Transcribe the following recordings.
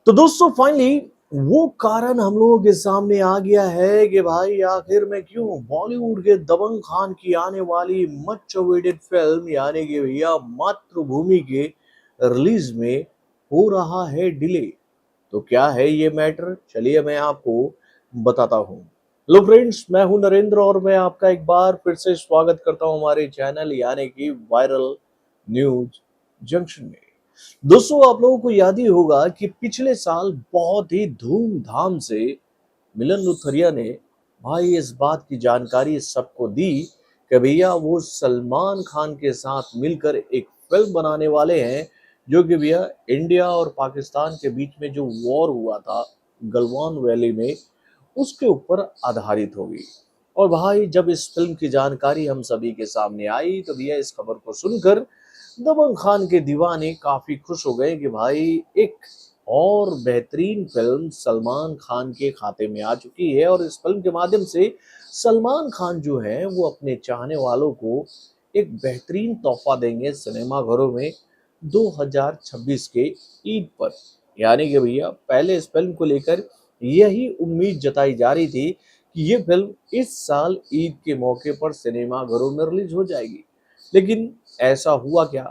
तो दोस्तों फाइनली वो कारण हम लोगों के सामने आ गया है कि भाई आखिर में क्यों बॉलीवुड के दबंग खान की आने वाली मच अवेटेड फिल्म यानी कि भैया मातृभूमि के रिलीज में हो रहा है डिले। तो क्या है ये मैटर, चलिए मैं आपको बताता हूँ। हेलो फ्रेंड्स, मैं हूँ नरेंद्र और मैं आपका एक बार फिर से स्वागत करता हूँ हमारे चैनल यानी कि वायरल न्यूज जंक्शन में। दोस्तों आप लोगों को याद ही होगा कि पिछले साल बहुत ही धूमधाम से मिलन लुथरिया ने भाई इस बात की जानकारी सबको दी कि भैया वो सलमान खान के साथ मिलकर एक फिल्म बनाने वाले हैं जो कि भैया इंडिया और पाकिस्तान के बीच में जो वॉर हुआ था गलवान वैली में उसके ऊपर आधारित होगी। और भाई जब इस फिल्म की जानकारी हम सभी के सामने आई तो भैया इस खबर को सुनकर दबंग खान के दीवाने काफी खुश हो गए कि भाई एक और बेहतरीन फिल्म सलमान खान के खाते में आ चुकी है और इस फिल्म के माध्यम से सलमान खान जो है वो अपने चाहने वालों को एक बेहतरीन तोहफा देंगे सिनेमा घरों में 2026 के ईद पर। यानी कि भैया पहले इस फिल्म को लेकर यही उम्मीद जताई जा रही थी कि ये फिल्म इस साल ईद के मौके पर सिनेमा घरों में रिलीज हो जाएगी, लेकिन ऐसा हुआ क्या?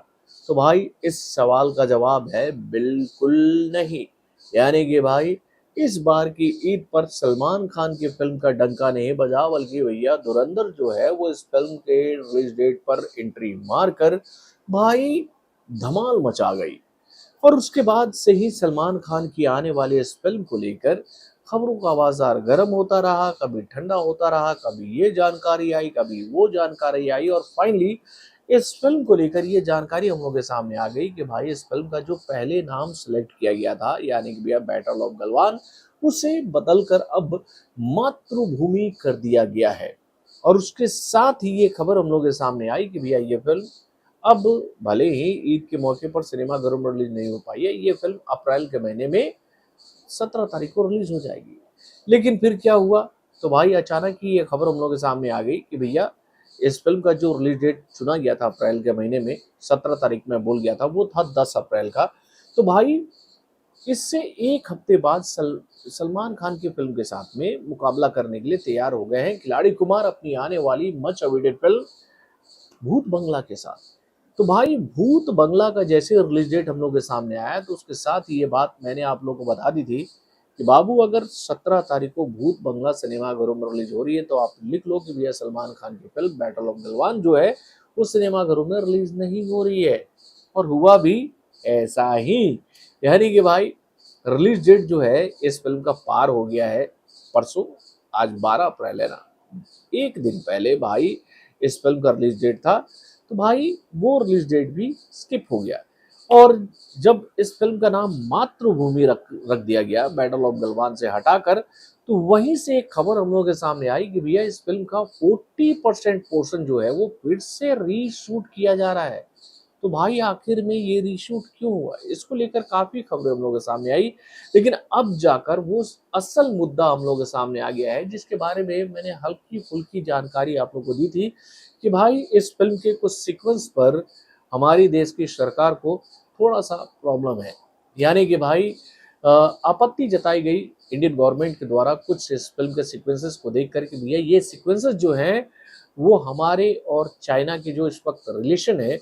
तो भाई इस सवाल का जवाब है बिल्कुल नहीं। यानी कि भाई इस बार की ईद पर सलमान खान की फिल्म का डंका नहीं बजा, बल्कि भैया धुरंधर जो है वो इस फिल्म के रिलीज डेट पर एंट्री मारकर भाई धमाल मचा गई। और उसके बाद से ही सलमान खान की आने वाली इस फिल्म को लेकर खबरों का बाजार गर्म होता रहा, कभी ठंडा होता रहा, कभी ये जानकारी आई कभी वो जानकारी आई और फाइनली इस फिल्म को लेकर ये जानकारी हम लोगों के सामने आ गई कि भाई इस फिल्म का जो पहले नाम सेलेक्ट किया गया था यानी कि भैया बैटल ऑफ गलवान, उसे बदलकर अब मातृभूमि कर दिया गया है। और उसके साथ ही ये खबर हम लोगों के सामने आई कि भैया ये फिल्म अब भले ही ईद के मौके पर सिनेमा घरों में रिलीज नहीं हो पाई है, ये फिल्म अप्रैल के महीने में 17 तारीख को रिलीज हो जाएगी। लेकिन फिर क्या हुआ? तो भाई अचानक ही ये खबर हम लोगों के सामने आ गई कि भैया इस फिल्म का जो रिलीज डेट चुना गया था अप्रैल के महीने में 17 तारीख में बोल गया था वो था 10 अप्रैल का। तो भाई इससे एक हफ्ते बाद सलमान खान की फिल्म के साथ में मुकाबला करने के लिए तैयार हो गए हैं खिलाड़ी कुमार अपनी आने वाली मच अवेटेड फिल्म भूत बंगला के साथ। तो भाई भूत बंगला का जैसे रिलीज डेट हम लोग के सामने आया तो उसके साथ ही ये बात मैंने आप लोगों को बता दी थी कि बाबू अगर 17 तारीख को भूत बंगला सिनेमा घरों में रिलीज हो रही है तो आप लिख लो कि भैया सलमान खान की फिल्म बैटल ऑफ गलवान जो है वो सिनेमा घरों में रिलीज नहीं हो रही है। और हुआ भी ऐसा ही। यानी कि भाई रिलीज डेट जो है इस फिल्म का पार हो गया है परसों। आज 12 अप्रैल है ना, एक दिन पहले भाई इस फिल्म का रिलीज डेट था। तो भाई वो रिलीज डेट भी स्किप हो गया। और जब इस फिल्म का नाम मातृभूमि रख रख दिया गया बैटल ऑफ गलवान से हटाकर, तो वहीं से एक खबर हम लोगों के सामने आई कि भैया इस फिल्म का 40% पोर्शन जो है वो फिर से रीशूट किया जा रहा है। तो भाई आखिर में ये रीशूट क्यों हुआ, इसको लेकर काफी खबरें हम लोगों के सामने आई। लेकिन अब जाकर वो असल मुद्दा हम लोगों के सामने आ गया है जिसके बारे में मैंने हल्की फुल्की जानकारी आप लोगों को दी थी कि भाई इस फिल्म के कुछ सीक्वेंस पर हमारी देश की सरकार को थोड़ा सा प्रॉब्लम है। यानी कि भाई आपत्ति जताई गई इंडियन गवर्नमेंट के द्वारा कुछ इस फिल्म के सीक्वेंसेस को देख कर कि भैया ये सीक्वेंसेस जो हैं वो हमारे और चाइना के जो इस वक्त रिलेशन है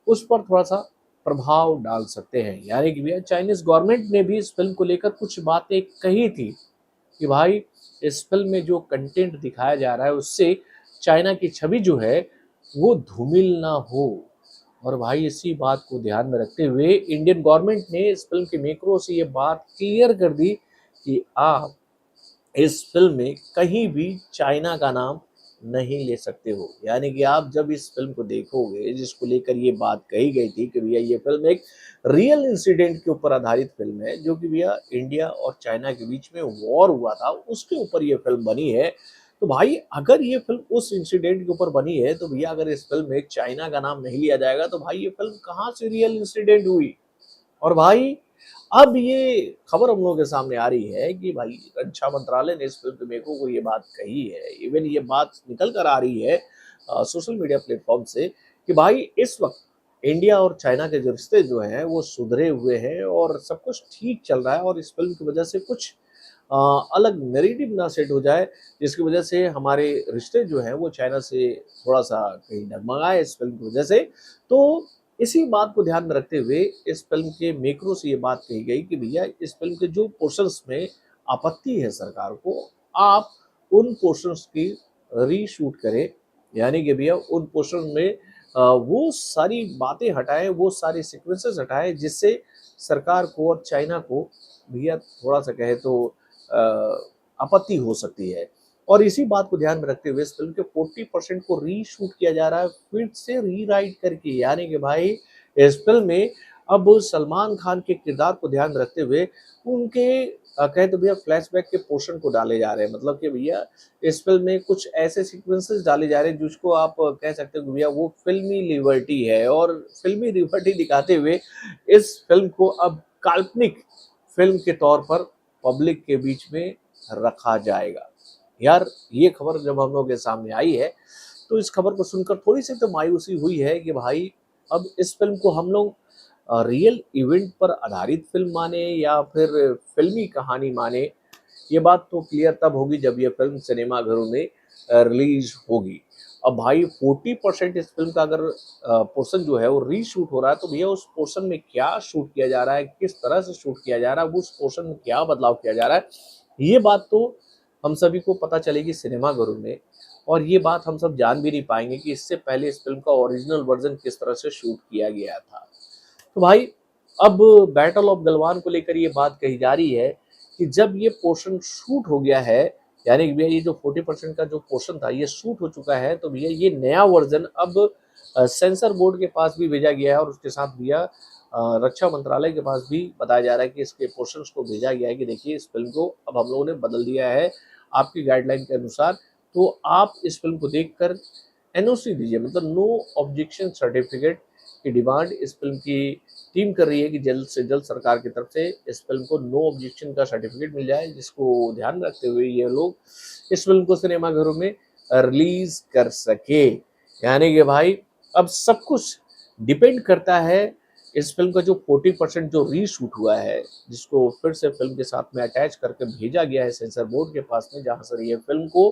उस पर थोड़ा सा प्रभाव डाल सकते हैं। यानी कि भैया चाइनीज गवर्नमेंट ने भी इस फिल्म को लेकर कुछ बातें कही थी कि भाई इस फिल्म में जो कंटेंट दिखाया जा रहा है उससे चाइना की छवि जो है वो धूमिल ना हो। और भाई इसी बात को ध्यान में रखते हुए इंडियन गवर्नमेंट ने इस फिल्म के मेकरों से ये बात क्लियर कर दी कि आप इस फिल्म में कहीं भी चाइना का नाम नहीं ले सकते हो। यानी कि आप जब इस फिल्म को देखोगे जिसको लेकर ये बात कही गई थी कि भैया ये फिल्म एक रियल इंसिडेंट के ऊपर आधारित फिल्म है जो कि भैया इंडिया और चाइना के बीच में वॉर हुआ था उसके ऊपर ये फिल्म बनी है। तो भाई अगर ये फिल्म उस इंसिडेंट के ऊपर बनी है तो भैया अगर इस फिल्म में चाइना का नाम नहीं लिया जाएगा तो भाई ये फिल्म कहाँ से रियल इंसिडेंट हुई? और भाई अब ये खबर हम लोगों के सामने आ रही है कि भाई रक्षा मंत्रालय ने इस फिल्म के मेकरों को ये बात कही है, इवन ये बात निकल कर आ रही है सोशल मीडिया प्लेटफॉर्म से कि भाई इस वक्त इंडिया और चाइना के जो रिश्ते जो हैं वो सुधरे हुए हैं और सब कुछ ठीक चल रहा है और इस फ़िल्म की वजह से कुछ अ, अलग नैरेटिव ना सेट हो जाए, जिसकी वजह से हमारे रिश्ते जो हैं वो चाइना से थोड़ा-सा कहीं डगमगाए इस फ़िल्म की वजह से। तो इसी बात को ध्यान में रखते हुए इस फ़िल्म के मेकरों से ये बात कही गई कि भैया इस फ़िल्म के जो पोर्शन्स में आपत्ति है सरकार को, आप उन पोर्शन्स की रीशूट करें। यानी कि भैया उन पोर्शन में वो सारी बातें हटाएँ, वो सारे सीक्वेंसेस हटाएँ जिससे सरकार को और चाइना को भैया थोड़ा-सा कहें तो अ, आपत्ति हो सकती है। और इसी बात को ध्यान में रखते हुए इस फ़िल्म के 40% को रीशूट किया जा रहा है, फिर से रीराइट करके। यानी कि भाई इस फ़िल्म में अब सलमान खान के किरदार को ध्यान में रखते हुए उनके कहें तो भैया फ्लैशबैक के पोर्शन को डाले जा रहे हैं। मतलब कि भैया इस फ़िल्म में कुछ ऐसे सीक्वेंसेस डाले जा रहे हैं जिसको आप कह सकते हो कि भैया वो फ़िल्मी लिबर्टी है और फ़िल्मी लिबर्टी दिखाते हुए इस फ़िल्म को अब काल्पनिक फ़िल्म के तौर पर पब्लिक के बीच में रखा जाएगा। यार ये खबर जब हम लोगों के सामने आई है, तो इस खबर को सुनकर थोड़ी-सी तो मायूसी हुई है कि भाई अब इस फ़िल्म को हम लोग रियल इवेंट पर आधारित फ़िल्म माने या फिर फ़िल्मी कहानी माने, ये बात तो क्लियर तब होगी जब ये फ़िल्म सिनेमाघरों में रिलीज़ होगी। अब भाई 40% इस फ़िल्म का अगर पोर्शन जो है वो रीशूट हो रहा है, तो भैया उस पोर्शन में क्या शूट किया जा रहा है, किस तरह से शूट किया जा रहा है, उस पोर्शन में क्या बदलाव किया जा रहा है, ये बात तो हम सभी को पता चलेगी सिनेमाघरों में और ये बात हम सब जान भी नहीं पाएँगे कि इससे पहले इस फ़िल्म का ओरिजिनल वर्ज़न किस तरह से शूट किया गया था। तो भाई अब बैटल ऑफ गलवान को लेकर ये बात कही जा रही है कि जब ये पोर्शन शूट हो गया है, यानी कि भैया ये जो 40% का जो पोर्शन था ये शूट हो चुका है, तो भैया ये नया वर्जन अब सेंसर बोर्ड के पास भी भेजा गया है और उसके साथ भैया रक्षा मंत्रालय के पास भी बताया जा रहा है कि इसके पोर्शंस को भेजा गया है कि देखिए इस फिल्म को अब हम लोगों ने बदल दिया है आपकी गाइडलाइन के अनुसार, तो आप इस फिल्म को देखकर एनओसी दीजिए, मतलब नो ऑब्जेक्शन सर्टिफिकेट की डिमांड इस फिल्म की टीम कर रही है कि जल्द से जल्द सरकार की तरफ से इस फिल्म को नो ऑब्जेक्शन का सर्टिफिकेट मिल जाए, जिसको ध्यान में रखते हुए ये लोग इस फिल्म को सिनेमाघरों में रिलीज कर सके। यानी कि भाई अब सब कुछ डिपेंड करता है इस फिल्म का जो 40% जो रीशूट हुआ है, जिसको फिर से फिल्म के साथ में अटैच करके भेजा गया है सेंसर बोर्ड के पास में, जहाँ से ये फिल्म को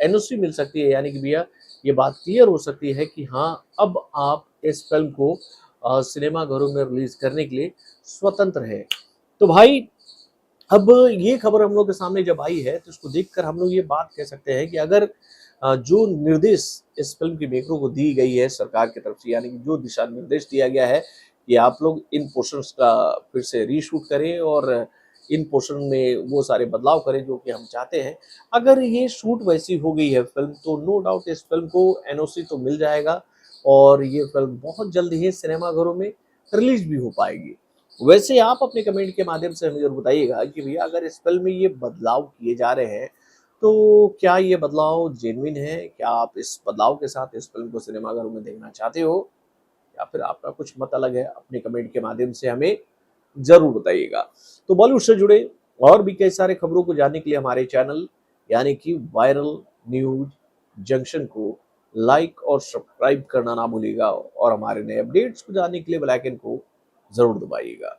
एनओसी मिल सकती है, यानी कि भैया ये बात क्लियर हो सकती है कि हाँ अब आप इस फिल्म को सिनेमाघरों में रिलीज करने के लिए स्वतंत्र है। तो भाई अब ये खबर हम लोग के सामने जब आई है तो इसको देखकर हम लोग ये बात कह सकते हैं कि अगर जो निर्देश इस फिल्म के मेकरों को दी गई है सरकार की तरफ से, यानी कि जो दिशा निर्देश दिया गया है कि आप लोग इन पोर्शंस का फिर से रीशूट करें और इन पोर्शन में वो सारे बदलाव करें जो कि हम चाहते हैं। अगर ये शूट वैसी हो गई है फिल्म, तो नो डाउट इस फिल्म को एनओसी तो मिल जाएगा और ये फिल्म बहुत जल्द ही सिनेमाघरों में रिलीज भी हो पाएगी। वैसे आप अपने कमेंट के माध्यम से हमें ज़रूर बताइएगा कि भैया अगर इस फ़िल्म में ये बदलाव किए जा रहे हैं, तो क्या ये बदलाव जेन्युइन है? क्या आप इस बदलाव के साथ इस फ़िल्म को सिनेमाघरों में देखना चाहते हो? या फिर आपका कुछ मत अलग है? अपने कमेंट के माध्यम से हमें ज़रूर बताइएगा। तो बॉलीवुड से जुड़े और भी कई सारे खबरों को जानने के लिए हमारे चैनल यानी कि वायरल न्यूज़ जंक्शन को लाइक और सब्सक्राइब करना ना भूलिएगा और हमारे नए अपडेट्स को जानने के लिए बेल आइकन को ज़रूर दबाइएगा।